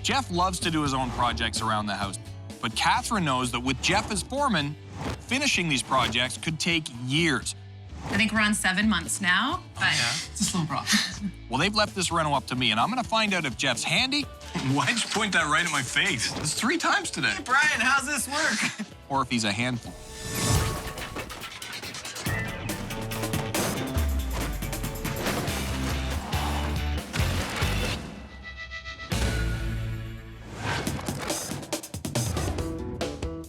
Jeff loves to do his own projects around the house, but Kathryn knows that with Jeff as foreman, finishing these projects could take years. I think we're on 7 months now, but It's a slow process. Well, they've left this reno up to me, and I'm gonna find out if Jeff's handy. Why'd you point that right at my face? It's 3 times today. Hey, Bryan, how's this work? Or if he's a handful.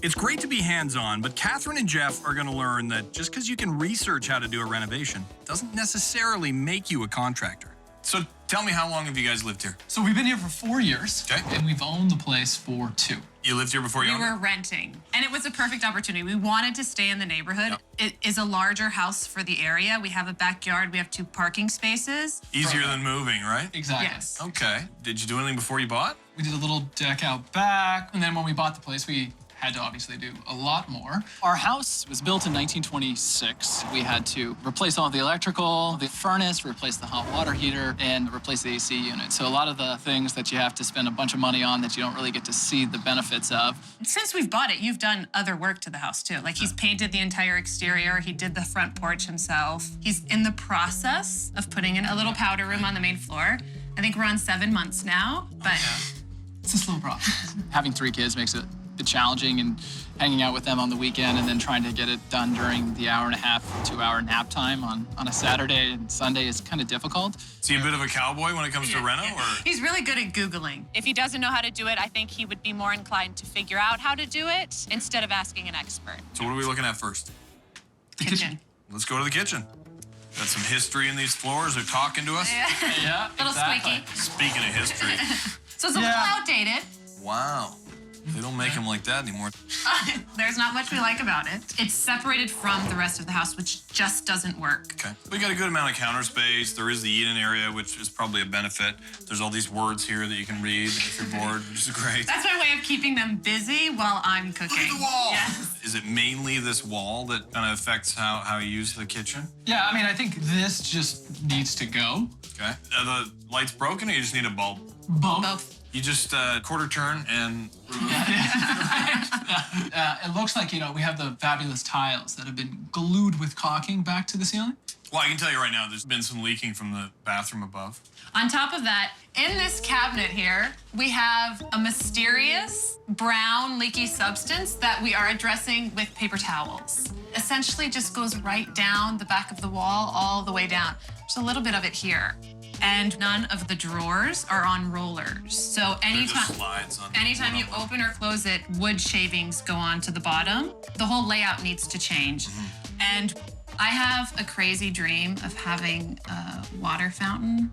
It's great to be hands-on, but Kathryn and Jeff are gonna learn that just because you can research how to do a renovation doesn't necessarily make you a contractor. So tell me, how long have you guys lived here? So we've been here for 4 years, Okay. and we've owned the place for 2. You lived here before you we owned it? were renting. And it was a perfect opportunity. We wanted to stay in the neighborhood. Yep. It is a larger house for the area. We have a backyard. We have 2 parking spaces. Easier than moving, right? Exactly. Yes. Okay. Did you do anything before you bought? We did a little deck out back, and then when we bought the place, we had to obviously do a lot more. Our house was built in 1926. We had to replace all of the electrical, the furnace, replace the hot water heater, and replace the AC unit. So a lot of the things that you have to spend a bunch of money on that you don't really get to see the benefits of. Since we've bought it, you've done other work to the house too. Like he's painted the entire exterior. He did the front porch himself. He's in the process of putting in a little powder room on the main floor. I think we're on 7 months now, but It's a slow process. Having 3 kids makes it a bit challenging, and hanging out with them on the weekend and then trying to get it done during the 1.5 to 2 hour nap time on a Saturday and Sunday is kind of difficult. Is he a bit of a cowboy when it comes to reno, or? he's really good at Googling. If he doesn't know how to do it, I think he would be more inclined to figure out how to do it instead of asking an expert. So what are we looking at first? The Kitchen. Let's go to the kitchen. Got some history in these floors. They're talking to us. Yeah, Little exactly. squeaky. Speaking of history. So it's a little outdated. Wow. They don't make them like that anymore. There's not much we like about it. It's separated from the rest of the house, which just doesn't work. Okay. We got a good amount of counter space. There is the eat-in area, which is probably a benefit. There's all these words here that you can read if you're bored, which is great. That's my way of keeping them busy while I'm cooking. Look at the wall. Yes. Is it mainly this wall that kind of affects how you use the kitchen? Yeah, I mean, I think this just needs to go. Okay. Are the lights broken, or you just need a bulb? Both. You just quarter turn and... It looks like, we have the fabulous tiles that have been glued with caulking back to the ceiling. Well, I can tell you right now, there's been some leaking from the bathroom above. On top of that, in this cabinet here, we have a mysterious brown leaky substance that we are addressing with paper towels. Essentially just goes right down the back of the wall, all the way down. There's a little bit of it here. And none of the drawers are on rollers. So anytime you open or close it, wood shavings go onto the bottom. The whole layout needs to change. And I have a crazy dream of having a water fountain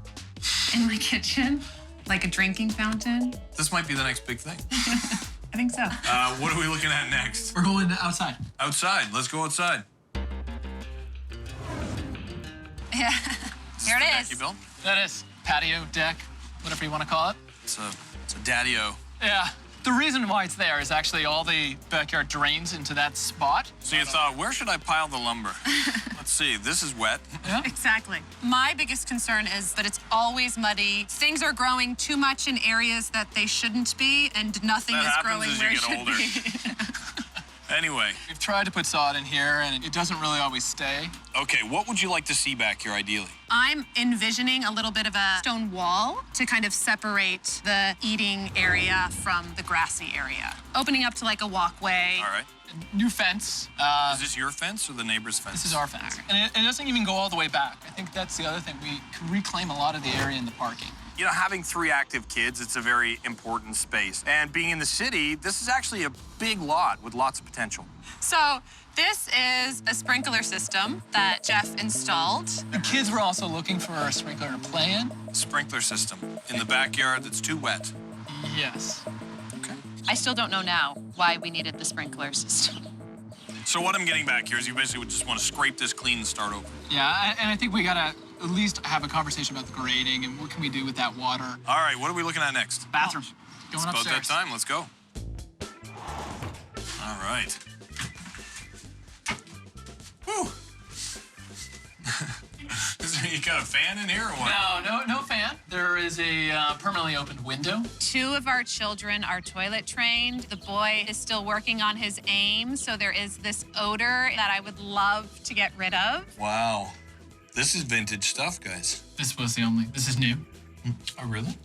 in my kitchen, like a drinking fountain. This might be the next big thing. I think so. What are we looking at next? We're going outside. Outside. Let's go outside. Yeah. Here it Deck is. you built? That is patio, deck, whatever you want to call it. It's a daddy-o. Yeah. The reason why it's there is actually all the backyard drains into that spot. So you thought, where should I pile the lumber? Let's see, this is wet. Yeah. Exactly. My biggest concern is that it's always muddy. Things are growing too much in areas that they shouldn't be, and nothing That is happens growing as where you it get should older. be. Anyway, We've tried to put sod in here, and it doesn't really always stay. okay, what would you like to see back here, ideally? I'm envisioning a little bit of a stone wall to kind of separate the eating area from the grassy area, opening up to like a walkway. All right. New fence. Is this your fence or the neighbor's fence? This is our fence. And it doesn't even go all the way back. I think that's the other thing. We can reclaim a lot of the area in the parking. You know, having 3 active kids, it's a very important space. And being in the city, this is actually a big lot with lots of potential. So this is a sprinkler system that Jeff installed. The kids were also looking for a sprinkler to play in. Sprinkler system in the backyard that's too wet. Yes. Okay. I still don't know now why we needed the sprinkler system. So what I'm getting back here is you basically just want to scrape this clean and start over. Yeah, and I think we gotta at least have a conversation about the grading and what can we do with that water. All right, what are we looking at next? Bathroom. Going It's about upstairs. that time. Let's go. All right. Whew. You got a fan in here or what? No fan. There is a permanently opened window. 2 of our children are toilet trained. The boy is still working on his aim, so there is this odor that I would love to get rid of. Wow. This is vintage stuff, guys. This is new. Oh, really?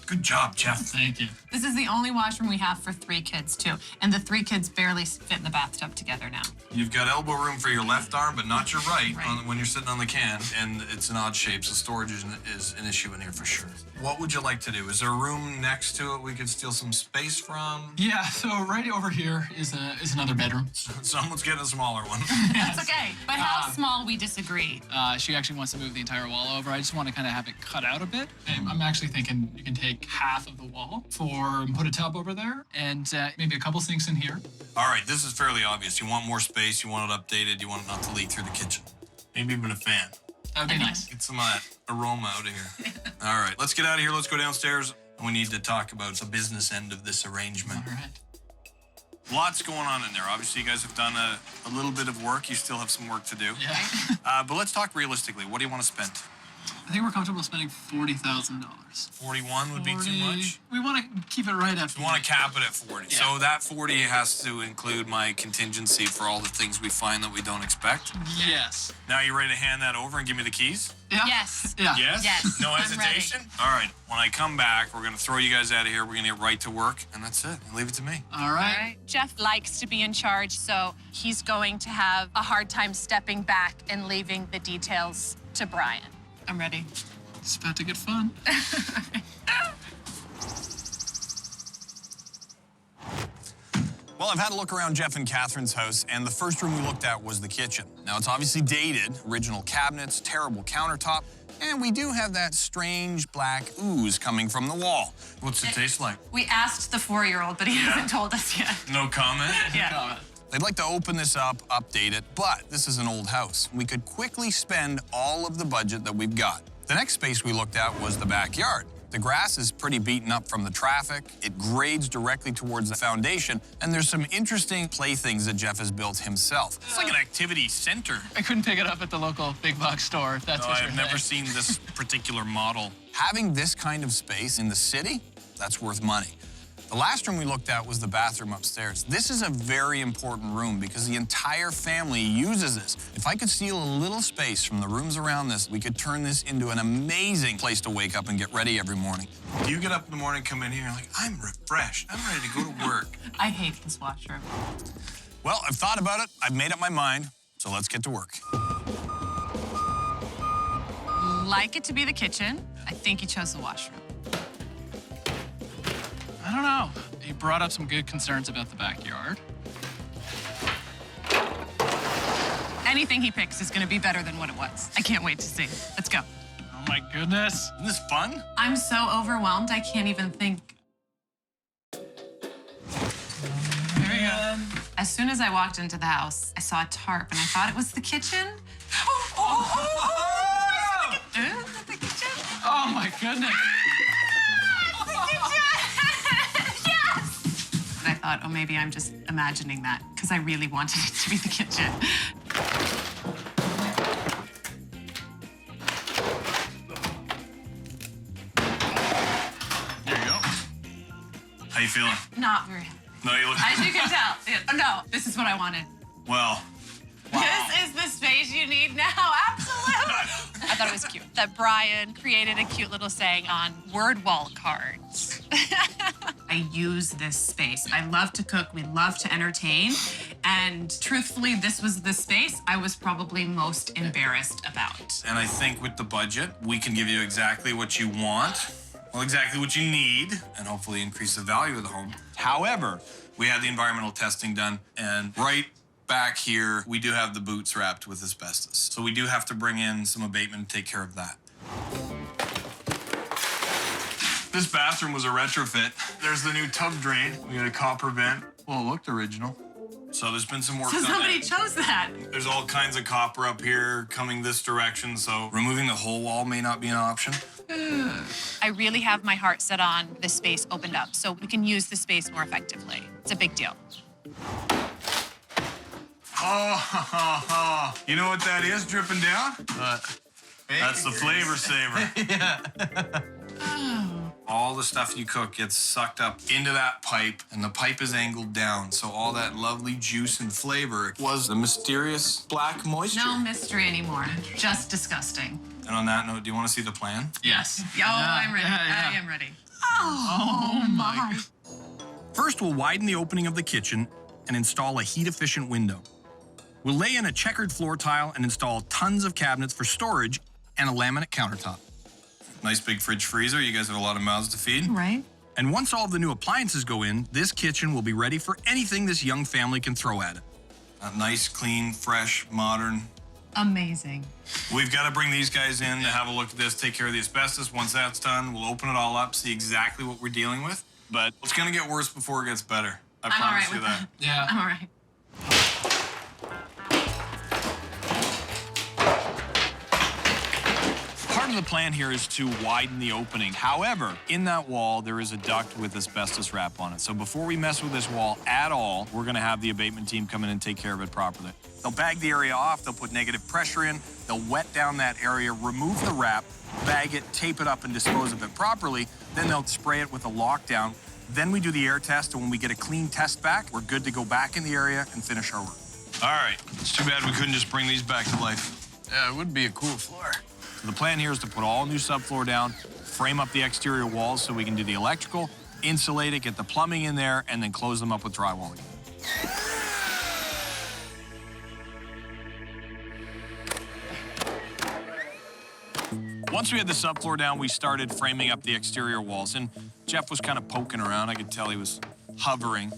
Good job, Jeff. Thank you. This is the only washroom we have for 3 kids, too. And the 3 kids barely fit in the bathtub together now. You've got elbow room for your left arm, but not your right, when you're sitting on the can, and it's an odd shape, so storage is an issue in here for sure. What would you like to do? Is there a room next to it we could steal some space from? Yeah, so right over here is another bedroom. Someone's getting a smaller one. That's okay. But how small, we disagree. She actually wants to move the entire wall over. I just want to kind of have it cut out a bit. I'm actually thinking you can take half of the wall and put a tub over there, and maybe a couple sinks in here. All right, this is fairly obvious. You want more space, you want it updated, you want it not to leak through the kitchen. Maybe even a fan. That would be nice. Get some of that aroma out of here. All right, let's get out of here. Let's go downstairs. We need to talk about the business end of this arrangement. All right. Lots going on in there. Obviously, you guys have done a little bit of work. You still have some work to do. Yeah. But let's talk realistically. What do you want to spend? I think we're comfortable spending $40,000. 41 would be too much? We want to keep it right at 40. We want to cap it at 40. Yeah. So that 40 has to include my contingency for all the things we find that we don't expect. Yes. Now you ready to hand that over and give me the keys? Yeah. Yes. Yeah. Yes? Yes, No I'm hesitation? All right. When I come back, we're going to throw you guys out of here. We're going to get right to work, and that's it. And leave it to me. All right. All right. Jeff likes to be in charge, so he's going to have a hard time stepping back and leaving the details to Bryan. I'm ready. It's about to get fun. Well, I've had a look around Jeff and Kathryn's house, and the first room we looked at was the kitchen. Now, it's obviously dated, original cabinets, terrible countertop, and we do have that strange black ooze coming from the wall. What's it taste like? We asked the 4-year-old, but he hasn't told us yet. No comment? Yeah. They'd like to open this up, update it, but this is an old house. We could quickly spend all of the budget that we've got. The next space we looked at was the backyard. The grass is pretty beaten up from the traffic. It grades directly towards the foundation, and there's some interesting playthings that Jeff has built himself. It's like an activity center. I couldn't pick it up at the local big box store, if that's No, what you're I've never saying. seen this particular model. Having this kind of space in the city, that's worth money. The last room we looked at was the bathroom upstairs. This is a very important room because the entire family uses this. If I could steal a little space from the rooms around this, we could turn this into an amazing place to wake up and get ready every morning. Do you get up in the morning, come in here, and you're like, I'm refreshed. I'm ready to go to work. I hate this washroom. Well, I've thought about it. I've made up my mind. So let's get to work. Like it to be the kitchen. I think he chose the washroom. I don't know. He brought up some good concerns about the backyard. Anything he picks is going to be better than what it was. I can't wait to see. Let's go. Oh my goodness. Isn't this fun? I'm so overwhelmed, I can't even think. There we go. As soon as I walked into the house, I saw a tarp, and I thought it was the kitchen. The kitchen? Oh my goodness. I thought, oh, maybe I'm just imagining that because I really wanted it to be the kitchen. There you go. How you feeling? Not very happy. No, you look... As you can tell. Oh, no, this is what I wanted. Well, This is the space you need now. Absolutely. I thought it was cute that Bryan created a cute little saying on word wall cards. I use this space. I love to cook. We love to entertain. And truthfully, this was the space I was probably most embarrassed about. and I think with the budget, we can give you exactly what you want, well, exactly what you need, and hopefully increase the value of the home. However, we had the environmental testing done, and right back here, we do have the boots wrapped with asbestos. So we do have to bring in some abatement to take care of that. This bathroom was a retrofit. There's the new tub drain. We got a copper vent. Well, it looked original. So there's been some work So done somebody there. chose that. There's all kinds of copper up here coming this direction, so removing the whole wall may not be an option. I really have my heart set on this space opened up so we can use the space more effectively. It's a big deal. Oh, you know what that is dripping down? That's the flavor saver. Yeah. All the stuff you cook gets sucked up into that pipe, and the pipe is angled down, so all that lovely juice and flavor was the mysterious black moisture. No mystery anymore. Just disgusting. And on that note, do you want to see the plan? Yes. Oh, I'm ready. Yeah. I am ready. Oh my. First, we'll widen the opening of the kitchen and install a heat-efficient window. We'll lay in a checkered floor tile and install tons of cabinets for storage and a laminate countertop. Nice big fridge freezer. You guys have a lot of mouths to feed. Right. And once all of the new appliances go in, this kitchen will be ready for anything this young family can throw at it. Nice, clean, fresh, modern. Amazing. We've got to bring these guys in to have a look at this, take care of the asbestos. Once that's done, we'll open it all up, see exactly what we're dealing with. But it's going to get worse before it gets better. I I'm all promise right you with that. Yeah. I'm all right. Part of the plan here is to widen the opening. However, in that wall, there is a duct with asbestos wrap on it. So before we mess with this wall at all, we're gonna have the abatement team come in and take care of it properly. They'll bag the area off, they'll put negative pressure in, they'll wet down that area, remove the wrap, bag it, tape it up, and dispose of it properly. Then they'll spray it with a lockdown. Then we do the air test, and when we get a clean test back, we're good to go back in the area and finish our work. All right. It's too bad we couldn't just bring these back to life. Yeah, it would be a cool floor. So the plan here is to put all new subfloor down, frame up the exterior walls so we can do the electrical, insulate it, get the plumbing in there, and then close them up with drywall again. Once we had the subfloor down, we started framing up the exterior walls, and Jeff was kind of poking around. I could tell he was hovering.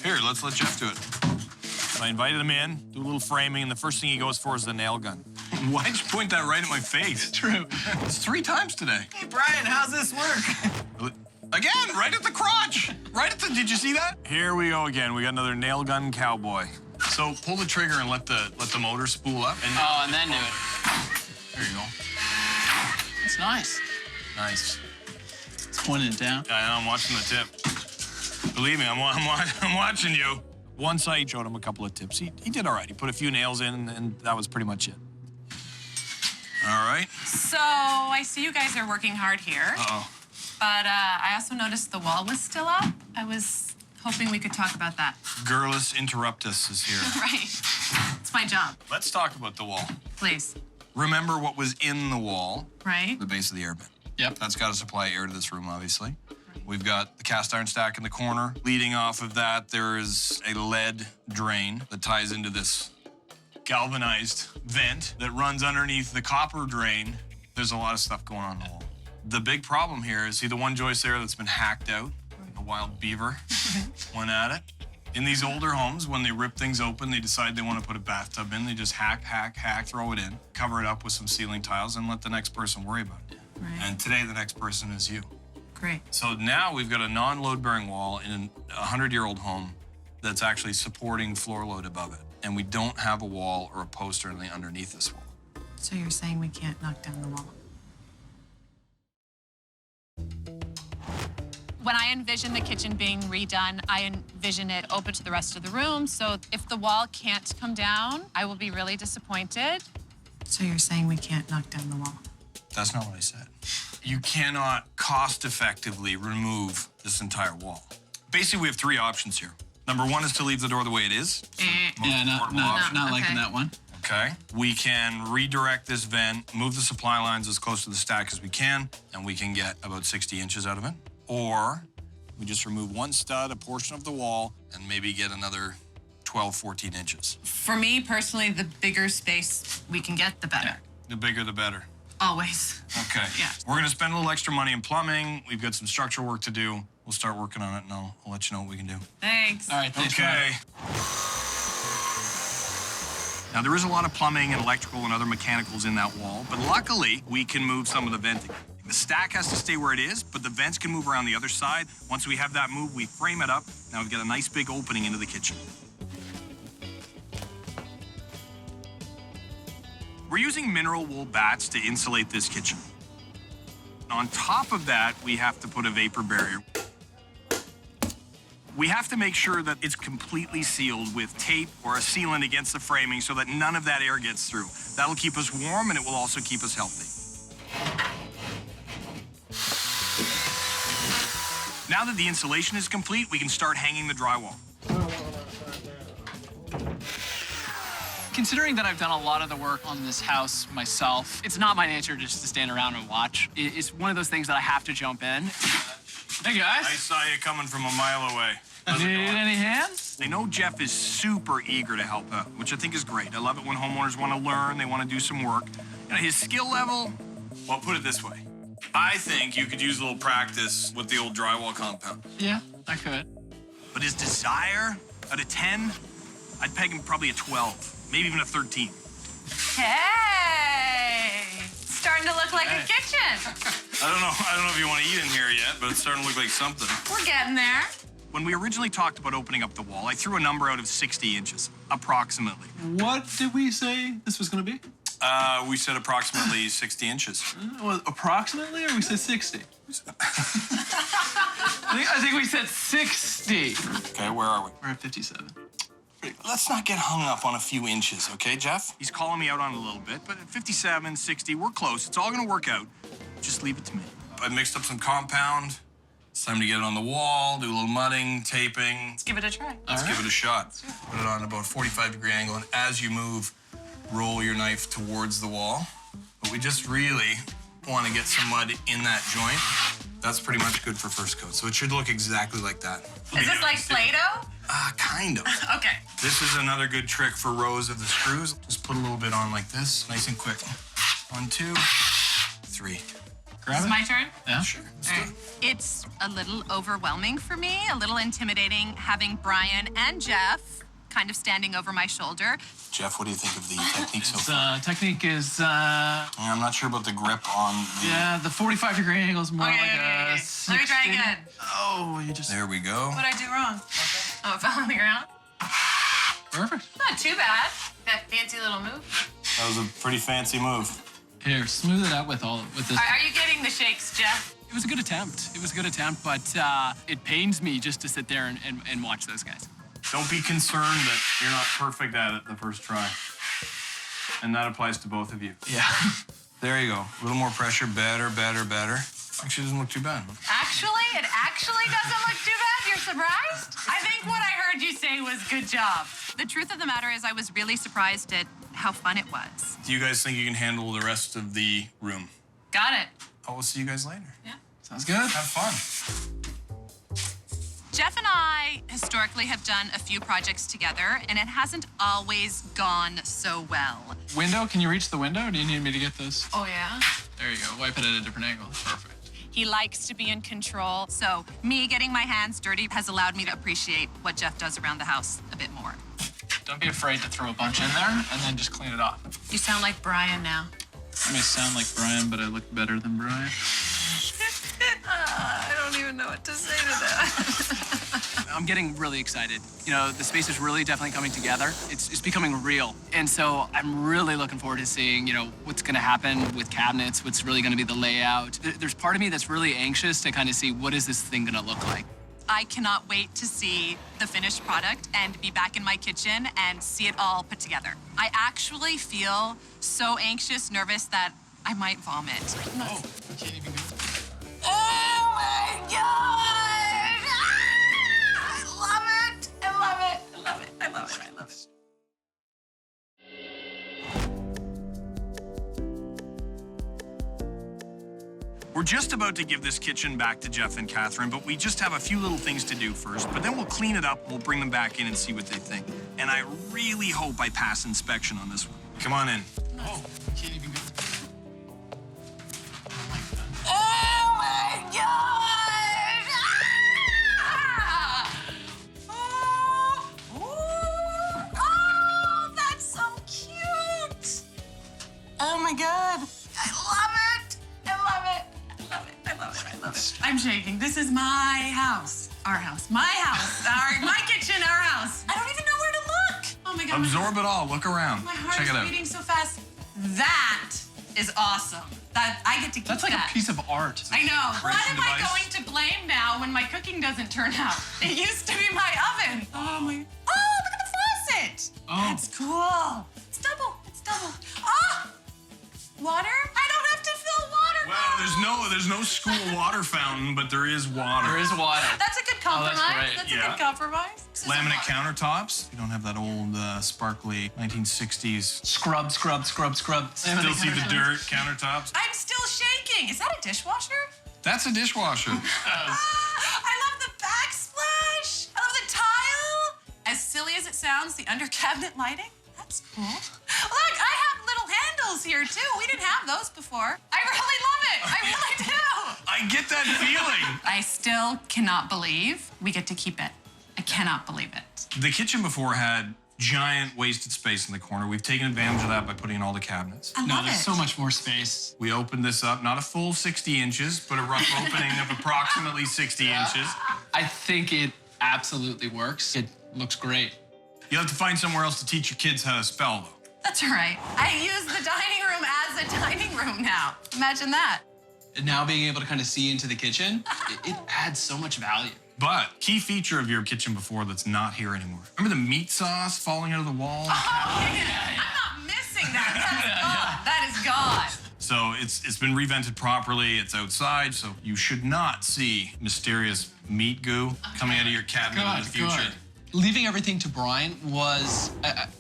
Here, let's let Jeff do it. So I invited him in, do a little framing, and the first thing he goes for is the nail gun. Why'd you point that right at my face? True. It's 3 times today. Hey, Brian, how's this work? Again, right at the crotch. Right at the, did you see that? Here we go again. We got another nail gun cowboy. So pull the trigger and let the motor spool up. And Oh, and then do it. there you go. It's nice. Nice. It's pointing it down. Yeah, I'm watching the tip. Believe me, I'm watching you. Once I showed him a couple of tips, he did all right. He put a few nails in, and that was pretty much it. All right. So I see you guys are working hard here. Uh-oh. But I also noticed the wall was still up. I was hoping we could talk about that. Gurlus Interruptus is here. Right. It's my job. Let's talk about the wall. Please. Remember what was in the wall, Right? the base of the air vent. Yep. That's got to supply air to this room, obviously. We've got the cast iron stack in the corner. Leading off of that, there is a lead drain that ties into this galvanized vent that runs underneath the copper drain. There's a lot of stuff going on in the wall. The big problem here is, see the one joist there that's been hacked out? A wild beaver went at it. In these older homes, when they rip things open, they decide they want to put a bathtub in. They just hack, throw it in, cover it up with some ceiling tiles, and let the next person worry about it. Right. And today, the next person is you. Great. So now we've got a non-load-bearing wall in a 100-year-old home that's actually supporting floor load above it. And we don't have a wall or a post or anything underneath this wall. So you're saying we can't knock down the wall? When I envision the kitchen being redone, I envision it open to the rest of the room. So if the wall can't come down, I will be really disappointed. So you're saying we can't knock down the wall? That's not what I said. You cannot cost-effectively remove this entire wall. Basically, we have 3 options here. Number 1 is to leave the door the way it is. Yeah, not Okay. liking that one. Okay. We can redirect this vent, move the supply lines as close to the stack as we can, and we can get about 60 inches out of it. Or we just remove one stud, a portion of the wall, and maybe get another 12, 14 inches. For me, personally, the bigger space we can get, the better. The bigger, the better. Always. Okay. Yeah. We're gonna spend a little extra money in plumbing. We've got some structural work to do. We'll start working on it, and I'll let you know what we can do. Thanks. All right, thanks, Brian. Now, there is a lot of plumbing and electrical and other mechanicals in that wall, but luckily, we can move some of the venting. The stack has to stay where it is, but the vents can move around the other side. Once we have that moved, we frame it up. Now we've got a nice big opening into the kitchen. We're using mineral wool bats to insulate this kitchen. On top of that, we have to put a vapor barrier. We have to make sure that it's completely sealed with tape or a sealant against the framing so that none of that air gets through. That'll keep us warm and it will also keep us healthy. Now that the insulation is complete, we can start hanging the drywall. Considering that I've done a lot of the work on this house myself, it's not my nature just to stand around and watch. It's one of those things that I have to jump in. Hey, guys. I saw you coming from a mile away. Need any hands? They know Jeff is super eager to help out, which I think is great. I love it when homeowners want to learn, they want to do some work. You know, his skill level, well, put it this way. I think you could use a little practice with the old drywall compound. Yeah, I could. But his desire, out of 10, I'd peg him probably a 12, maybe even a 13. Hey! Starting to look like a kitchen. I don't know if you want to eat in here yet, but it's starting to look like something. We're getting there. When we originally talked about opening up the wall, I threw a number out of 60 inches, approximately. What did we say this was going to be? We said approximately 60 inches. Well, approximately, or we said 60? I think we said 60. Okay, where are we? We're at 57. Let's not get hung up on a few inches, okay, Jeff? He's calling me out on it a little bit, but at 57, 60, we're close. It's all gonna work out. Just leave it to me. I mixed up some compound. It's time to get it on the wall, do a little mudding, taping. Let's give it a try. Let's give it a shot. Put it on about a 45-degree angle, and as you move, roll your knife towards the wall. But we just really want to get some mud in that joint. That's pretty much good for first coat. So it should look exactly like that. Is this like Play-Doh? Kind of. Okay. This is another good trick for rows of the screws. Just put a little bit on like this, nice and quick. 1, 2, 3. Is it my turn? Yeah. Sure. All right. It's a little overwhelming for me, a little intimidating having Bryan and Jeff kind of standing over my shoulder. Jeff, what do you think of the technique so far? Technique is, Yeah, I'm not sure about the grip on the... yeah, the 45-degree angle is more like a 60. Let me try again. Oh, you just... There we go. What did I do wrong? Oh, it fell on the ground? Perfect. Not too bad. That fancy little move. That was a pretty fancy move. Here, smooth it out with this. Are you getting the shakes, Jeff? It was a good attempt. It was a good attempt, but it pains me just to sit there and watch those guys. Don't be concerned that you're not perfect at it the first try. And that applies to both of you. Yeah. There you go. A little more pressure. Better, better, better. Actually, doesn't look too bad. Actually, it actually doesn't look too bad. You're surprised? I think what I heard you say was good job. The truth of the matter is I was really surprised at how fun it was. Do you guys think you can handle the rest of the room? Got it. I will see you guys later. Yeah. Sounds good. Have fun. Jeff and I historically have done a few projects together, and it hasn't always gone so well. Window, can you reach the window, or do you need me to get this? Oh, yeah? There you go. Wipe it at a different angle. Perfect. He likes to be in control, so me getting my hands dirty has allowed me to appreciate what Jeff does around the house a bit more. Don't be afraid to throw a bunch in there and then just clean it off. You sound like Bryan now. I may sound like Bryan, but I look better than Bryan. I don't even know what to say to that. I'm getting really excited. You know, the space is really definitely coming together. It's becoming real. And so I'm really looking forward to seeing, you know, what's gonna happen with cabinets, what's really gonna be the layout. There's part of me that's really anxious to kind of see what is this thing gonna look like. I cannot wait to see the finished product and be back in my kitchen and see it all put together. I actually feel so anxious, nervous that I might vomit. Oh, you can't even go. Oh my God! I love it! I love it! I love it! I love it! I love it! We're just about to give this kitchen back to Jeff and Kathryn, but we just have a few little things to do first. But then we'll clean it up, we'll bring them back in and see what they think. And I really hope I pass inspection on this one. Come on in. Oh, you can't even go. Oh my God! Ah! Oh, that's so cute! Oh my God! I love it! I love it! I love it! I love it! I love it! I'm shaking. This is my house. Our house. My house. My kitchen. Our house. I don't even know where to look. Oh my God. Absorb it all. Look around. My heart Check is it out. beating so fast. That is awesome. That I get to keep That's like that. a piece of art. I know. What Creation am I device. going to blame now when my cooking doesn't turn out? It used to be my oven. Oh, look at the faucet. Oh. That's cool. It's double. It's double. Oh, water? I don't have to fill water. Well, there's no school water fountain, but there is water. There is water. That's a good compromise. great. That's Yeah. a good compromise. This is Laminate water. countertops. You don't have that old sparkly 1960s. Scrub, scrub, scrub, scrub. Still see the dirt countertops. I'm still shaking. Is that a dishwasher? That's a dishwasher. I love the backsplash. I love the tile. As silly as it sounds, the under cabinet lighting, that's cool. Look, I have little handles here too. We didn't have those before. I really love it. I really do. I get that feeling. I still cannot believe we get to keep it. I cannot believe it. The kitchen before had giant wasted space in the corner. We've taken advantage of that by putting in all the cabinets. I No, love there's it. so much more space. We opened this up, not a full 60 inches, but a rough opening of approximately 60 inches. I think it absolutely works. It looks great. You'll have to find somewhere else to teach your kids how to spell, though. That's all right. I use the dining room as a dining room now. Imagine that. And now being able to kind of see into the kitchen, it adds so much value. But key feature of your kitchen before that's not here anymore. Remember the meat sauce falling out of the wall? Oh, yeah. I'm not missing that. That's gone. That is gone. So it's been revented properly. It's outside, so you should not see mysterious meat goo coming out of your cabinet in the future. Good. Leaving everything to Bryan was,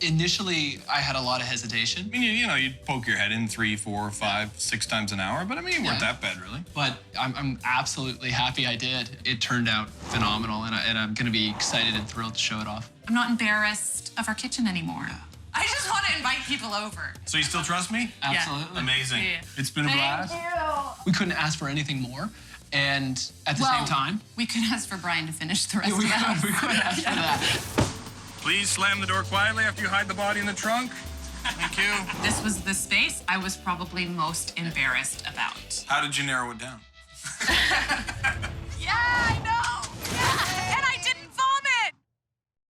initially, I had a lot of hesitation. I mean, you'd poke your head in 3, 4, 5, 6 times an hour, but I mean, you weren't Yeah. that bad, really. But I'm absolutely happy I did. It turned out phenomenal, and I'm going to be excited and thrilled to show it off. I'm not embarrassed of our kitchen anymore. I just want to invite people over. So you still trust me? Absolutely. Amazing. Yeah. It's been a blast. We couldn't ask for anything more, and at the same time, we could ask for Bryan to finish the rest we of the house. could ask for that. Please slam the door quietly after you hide the body in the trunk. Thank you. This was the space I was probably most embarrassed about. How did you narrow it down? Yeah, I